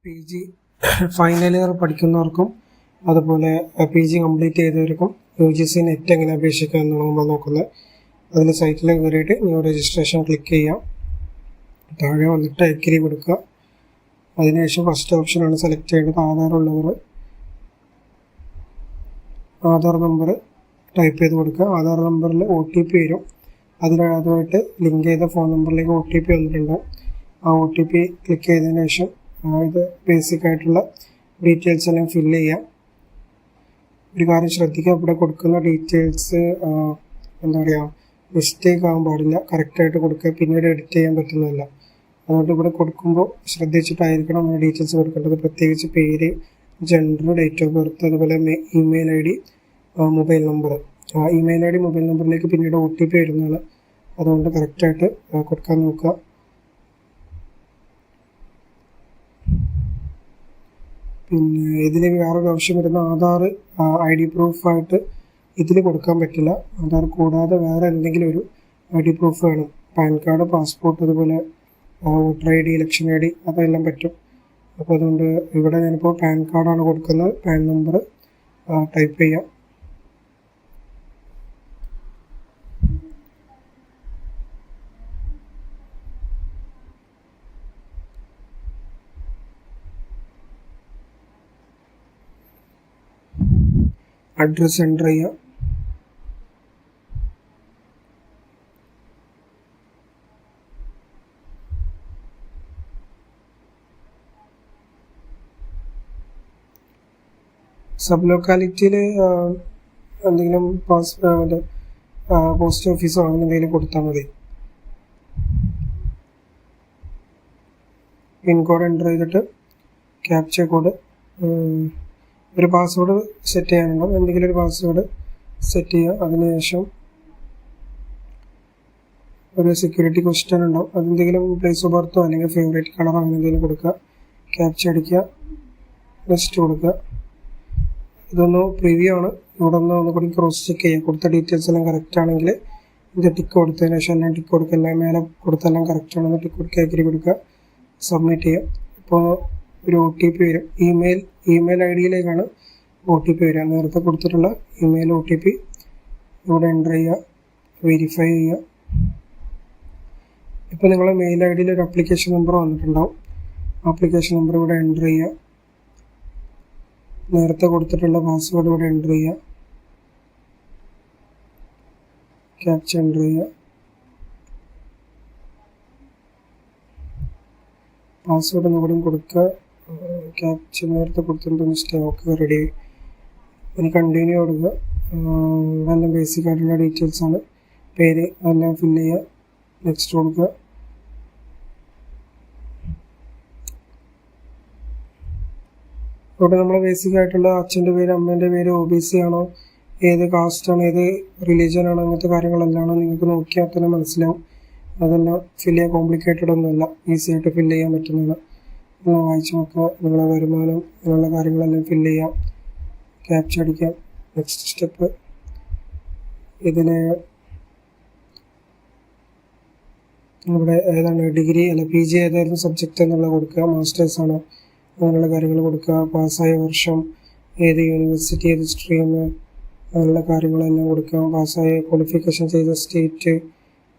PG final year പഠിക്കുന്നവർക്കും അതുപോലെ PG complete ചെയ്തവർക്കും UGC net എങ്ങനെ അപേക്ഷിക്കാം എന്നാണ് നമ്മൾ നോക്കുന്നത്. അതിൽ സൈറ്റിൽ കയറിയിട്ട് ന്യൂ രജിസ്ട്രേഷൻ ക്ലിക്ക് ചെയ്യാം. താഴെ വന്നിട്ട് എഗ്രി കൊടുക്കുക. അതിനുശേഷം ഫസ്റ്റ് ഓപ്ഷനാണ് സെലക്ട് ചെയ്യേണ്ടത്. ആധാർ ഉള്ളവർ ആധാർ നമ്പർ ടൈപ്പ് ചെയ്ത് കൊടുക്കുക. ആധാർ നമ്പറിൽ OTP വരും. അതിനകത്തുമായിട്ട് ലിങ്ക് ചെയ്ത ഫോൺ നമ്പറിലേക്ക് OTP വന്നിട്ടുണ്ടാവും. ആ OTP ക്ലിക്ക് ചെയ്തതിന് ശേഷം ഇത് ബേസിക് ആയിട്ടുള്ള ഡീറ്റെയിൽസ് എല്ലാം ഫില്ല് ചെയ്യാം. ഒരു കാര്യം ശ്രദ്ധിക്കുക, ഇവിടെ കൊടുക്കുന്ന ഡീറ്റെയിൽസ് എന്താ പറയുക, മിസ്റ്റേക്ക് ആകാൻ പാടില്ല. കറക്റ്റായിട്ട് കൊടുക്കുക, പിന്നീട് എഡിറ്റ് ചെയ്യാൻ പറ്റുന്നതല്ല. അതുകൊണ്ട് ഇവിടെ കൊടുക്കുമ്പോൾ ശ്രദ്ധിച്ചിട്ടായിരിക്കണം നമ്മൾ ഡീറ്റെയിൽസ് കൊടുക്കേണ്ടത്. പ്രത്യേകിച്ച് പേര്, ജെൻഡർ, ഡേറ്റ് ഓഫ് ബർത്ത്, അതുപോലെ email ID, mobile number. Email ID, mobile നമ്പറിലേക്ക് പിന്നീട് OTP വരുന്നതാണ്. അതുകൊണ്ട് കറക്റ്റായിട്ട് കൊടുക്കാൻ നോക്കുക. പിന്നെ ഇതിൽ വേറൊരു ആവശ്യം വരുന്ന ആധാർ ID പ്രൂഫായിട്ട് ഇതിൽ കൊടുക്കാൻ പറ്റില്ല. ആധാർ കൂടാതെ വേറെ എന്തെങ്കിലും ഒരു ID പ്രൂഫ് വേണം. പാൻ കാർഡ്, പാസ്പോർട്ട്, അതുപോലെ വോട്ടർ ID, ഇലക്ഷൻ ID അതെല്ലാം പറ്റും. അപ്പോൾ അതുകൊണ്ട് ഇവിടെ ഞാനിപ്പോൾ പാൻ കാർഡാണ് കൊടുക്കുന്നത്. പാൻ നമ്പർ ടൈപ്പ് ചെയ്യാം. അഡ്രസ് എൻ്റർ ചെയ്യുക. സബ് ലൊക്കാലിറ്റിയിൽ എന്തെങ്കിലും പോസ്റ്റ് ഓഫീസോ അങ്ങനെ എന്തെങ്കിലും കൊടുത്താൽ മതി. പിൻകോഡ് എൻ്റർ ചെയ്തിട്ട് ക്യാപ്ച കോഡ്, ഒരു പാസ്വേഡ് സെറ്റ് ചെയ്യാനുണ്ടാവും. എന്തെങ്കിലും ഒരു പാസ്വേഡ് സെറ്റ് ചെയ്യുക. അതിനുശേഷം ഒരു സെക്യൂരിറ്റി ക്വസ്റ്റ്യൻ ഉണ്ടാവും. അതെന്തെങ്കിലും പ്ലേസ് ഓഫ് ബർത്തോ അല്ലെങ്കിൽ ഫേവറേറ്റ് കളറോ അങ്ങനെ എന്തെങ്കിലും കൊടുക്കുക. ക്യാപ്ച അടിക്കുക, നെക്സ്റ്റ് കൊടുക്കുക. ഇതൊന്ന് പ്രിവ്യൂ ആണ്. ഇവിടെ ഒന്നുകൂടി ക്രോസ് ചെക്ക് ചെയ്യുക. കൊടുത്ത ഡീറ്റെയിൽസ് എല്ലാം കറക്റ്റ് ആണെങ്കിൽ ഇത് ടിക്ക് കൊടുത്തതിന് ശേഷം എല്ലാം ടിക്ക് കൊടുക്കുക. എല്ലാം മേലെ കൊടുത്തെല്ലാം കറക്റ്റ് ആണെന്ന് ടിക്ക് കൊടുക്കുക, എഗ്രി കൊടുക്കുക, സബ്മിറ്റ് ചെയ്യുക. ഇപ്പോൾ ഒരു OTP വരും. ഇമെയിൽ ID OTP വരിക. നേരത്തെ കൊടുത്തിട്ടുള്ള ഇമെയിൽ OTP ഇവിടെ എൻ്റർ ചെയ്യുക, വെരിഫൈ ചെയ്യുക. ഇപ്പോൾ നിങ്ങളുടെ മെയിൽ ID ഒരു ആപ്ലിക്കേഷൻ നമ്പർ വന്നിട്ടുണ്ടാവും. ആപ്ലിക്കേഷൻ നമ്പർ ഇവിടെ എൻ്റർ ചെയ്യുക. നേരത്തെ കൊടുത്തിട്ടുള്ള പാസ്വേഡ് ഇവിടെ എൻ്റർ ചെയ്യുക, ക്യാപ്ച എൻ്റർ ചെയ്യുക. പാസ്വേഡ് ഒന്നുകൂടി കൊടുക്കുക. ക്യാപ്ച നേരത്തെ കൊടുത്തിട്ട് മിസ്റ്റേക്ക്. Okay, ready. ഇനി കണ്ടിന്യൂ കൊടുക്കുക. ഇതെല്ലാം ബേസിക് ആയിട്ടുള്ള ഡീറ്റെയിൽസ് ആണ്. പേര് അതെല്ലാം ഫില്ല് ചെയ്യുക, നെക്സ്റ്റ് കൊടുക്കുക. ഇവിടെ നമ്മൾ ബേസിക് ആയിട്ടുള്ള അച്ഛൻ്റെ പേര്, അമ്മേൻ്റെ പേര്, OBC ആണോ, ഏത് കാസ്റ്റാണ്, ഏത് റിലീജിയൻ ആണോ, അങ്ങനത്തെ കാര്യങ്ങളെല്ലാം നിങ്ങൾക്ക് നോക്കിയാൽ തന്നെ മനസ്സിലാവും. അതെല്ലാം ഫില്ല് ചെയ്യാൻ കോംപ്ലിക്കേറ്റഡ് ഒന്നുമല്ല, ഈസി ആയിട്ട് ഫില്ല് ചെയ്യാൻ പറ്റുന്നതാണ്. എല്ലാം വായിച്ച് നോക്കുക. നിങ്ങളുടെ വരുമാനം അങ്ങനെയുള്ള കാര്യങ്ങളെല്ലാം ഫില്ല് ചെയ്യാം, ക്യാപ്ച അടിക്കാം. നെക്സ്റ്റ് സ്റ്റെപ്പ്, ഇതിൽ ഇവിടെ ഏതാണ് ഡിഗ്രി അല്ല PG ഏതായിരുന്നു സബ്ജക്റ്റ് എന്നുള്ളത് കൊടുക്കുക. മാസ്റ്റേഴ്സ് ആണോ അങ്ങനെയുള്ള കാര്യങ്ങൾ കൊടുക്കുക. പാസ്സായ വർഷം, ഏത് യൂണിവേഴ്സിറ്റി, ഏത് സ്ട്രീം, അങ്ങനെയുള്ള കാര്യങ്ങളെല്ലാം കൊടുക്കുക. പാസ്സായ ക്വാളിഫിക്കേഷൻ ചെയ്ത സ്റ്റേറ്റ്,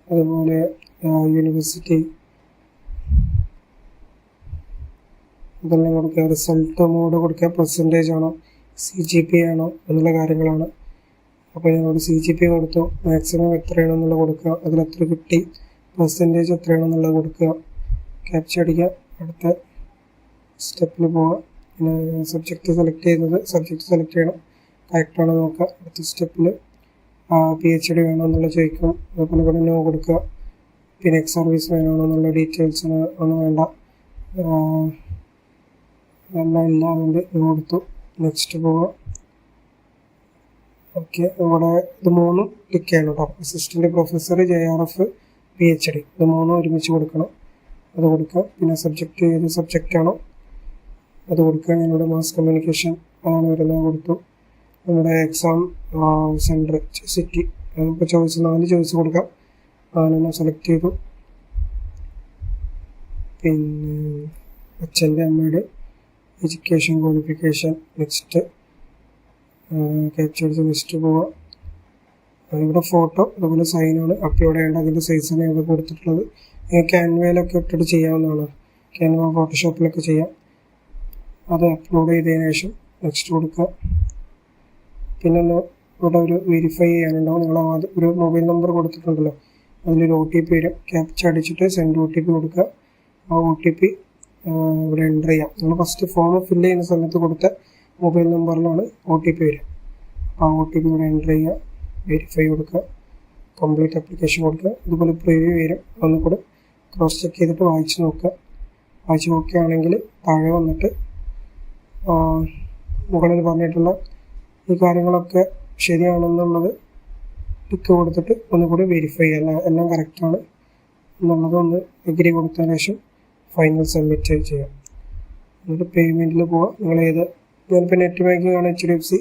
അതുപോലെ യൂണിവേഴ്സിറ്റി, ഇതെല്ലാം കൊടുക്കുക. റിസൾട്ട് മോഡ് കൊടുക്കുക. പെർസെൻറ്റേജ് ആണോ, CGPA ആണോ എന്നുള്ള കാര്യങ്ങളാണ്. അപ്പോൾ ഞങ്ങളോട് CGPA കൊടുത്തു. മാക്സിമം എത്രയാണെന്നുള്ളത് കൊടുക്കുക. അതിൽ എത്ര കിട്ടി, പെർസെൻറ്റേജ് എത്രയാണെന്നുള്ളത് കൊടുക്കുക, ക്യാപ്ച അടിക്കുക. അടുത്ത സ്റ്റെപ്പിൽ പോവുക. പിന്നെ സബ്ജക്റ്റ് സെലക്ട് ചെയ്യുന്നത് സബ്ജക്റ്റ് സെലക്ട് ചെയ്യണം, കറക്റ്റാണോ നോക്കുക. അടുത്ത സ്റ്റെപ്പിൽ PhD വേണോ എന്നുള്ളത് ചോദിക്കും. അതുപോലെ ഇവിടെ നോ കൊടുക്കുക. പിന്നെ സർവീസ് വേണോ എന്നുള്ള ഡീറ്റെയിൽസ് ഒന്നും വേണ്ട, എല്ലാം ഇല്ല, അതുകൊണ്ട് നോ കൊടുത്തു. നെക്സ്റ്റ് പോവുക. ഓക്കെ, ഇവിടെ ഇത് മൂന്നും ക്ലിക്ക് ചെയ്യണം കേട്ടോ. അസിസ്റ്റൻറ്റ് പ്രൊഫസർ, JRF, PhD ഇത് മൂന്നും ഒരുമിച്ച് കൊടുക്കണം. അത് കൊടുക്കുക. പിന്നെ സബ്ജക്റ്റ് ഏത് സബ്ജക്റ്റ് ആണോ അത് കൊടുക്കുക. ഞാനിവിടെ മാസ് കമ്മ്യൂണിക്കേഷൻ അതാണ് വരുന്നത്, കൊടുത്തു. നമ്മുടെ എക്സാം സെൻറ്റർ സിറ്റി, ഇപ്പോൾ ചോയ്സ് 4 ചോയ്സ് കൊടുക്കാം. 4 സെലക്ട് ചെയ്തു. പിന്നെ അച്ഛൻ്റെ അമ്മയുടെ education qualification, next capture next പോവുക. ഇവിടെ ഫോട്ടോ അതുപോലെ സൈനാണ് അപ്ലോഡ് ചെയ്യേണ്ടത്. അതിൻ്റെ സൈസാണ് ഇവിടെ കൊടുത്തിട്ടുള്ളത്. ക്യാൻവയിലൊക്കെ ഇട്ടിട്ട് ചെയ്യാവുന്നതാണ്. ക്യാൻവ ഫോട്ടോഷോപ്പിലൊക്കെ ചെയ്യാം. അത് അപ്ലോഡ് ചെയ്തതിന് ശേഷം നെക്സ്റ്റ് കൊടുക്കുക. പിന്നെ ഇവിടെ ഒരു വെരിഫൈ ചെയ്യാനുണ്ടാവും. നിങ്ങൾ ഒരു മൊബൈൽ നമ്പർ കൊടുത്തിട്ടുണ്ടല്ലോ, അതിലൊരു OTP വരും. ക്യാപ്ച അടിച്ചിട്ട് സെൻഡ് OTP കൊടുക്കുക. ആ OTP ഇവിടെ എൻ്റർ ചെയ്യാം. നിങ്ങൾ ഫസ്റ്റ് ഫോം ഫില്ല് ചെയ്യുന്ന സമയത്ത് കൊടുത്ത മൊബൈൽ നമ്പറിലാണ് OTP വരിക. അപ്പോൾ ആ OTP ഇവിടെ എൻ്റർ ചെയ്യുക, വെരിഫൈ കൊടുക്കുക, കംപ്ലീറ്റ് ആപ്ലിക്കേഷൻ കൊടുക്കുക. ഇതുപോലെ പ്രിവ്യൂ വരും. ഒന്നുകൂടെ ക്രോസ് ചെക്ക് ചെയ്തിട്ട് വായിച്ച് നോക്കുക. വായിച്ച് നോക്കുകയാണെങ്കിൽ താഴെ വന്നിട്ട് മുകളിൽ പറഞ്ഞിട്ടുള്ള ഈ കാര്യങ്ങളൊക്കെ ശരിയാണെന്നുള്ളത് ടിക്ക് കൊടുത്തിട്ട് ഒന്നുകൂടി വെരിഫൈ ചെയ്യുക, എല്ലാം കറക്റ്റാണ് എന്നുള്ളത് ഒന്ന് എഗ്രി കൊടുത്തതിന് ശേഷം ഫൈനൽ സബ്മിറ്റ് ചെയ്യാം. എന്നിട്ട് പേയ്മെൻറ്റിൽ പോവുക. ഞാനിപ്പോൾ നെറ്റ് ബാങ്കിങ് ആണ് HDFC.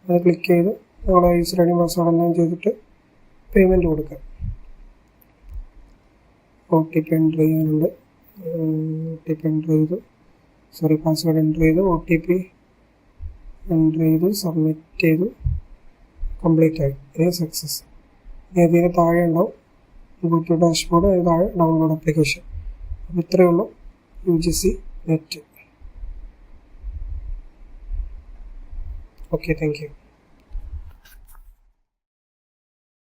അത് ക്ലിക്ക് ചെയ്ത് നിങ്ങളുടെ യൂസർ ID പാസ്വേഡ് എല്ലാം ചെയ്തിട്ട് പേയ്മെൻറ്റ് കൊടുക്കുക. OTP എൻ്റർ ചെയ്യാനുണ്ട്. OTP എൻ്റർ ചെയ്തു, പാസ്വേഡ് എൻ്റർ ചെയ്തു, OTP എൻ്റർ ചെയ്തു, സബ്മിറ്റ് ചെയ്തു, കംപ്ലീറ്റ് ആയി. ഇത് സക്സസ്. ഇതിന് താഴെ ഉണ്ടാവും ഗോ ഡാഷ്ബോർഡ്, അതിന് താഴെ ഡൗൺലോഡ് ആപ്ലിക്കേഷൻ. അപ്പോൾ ഇത്രയേ ഉള്ളൂ UGC net. Okay, thank you.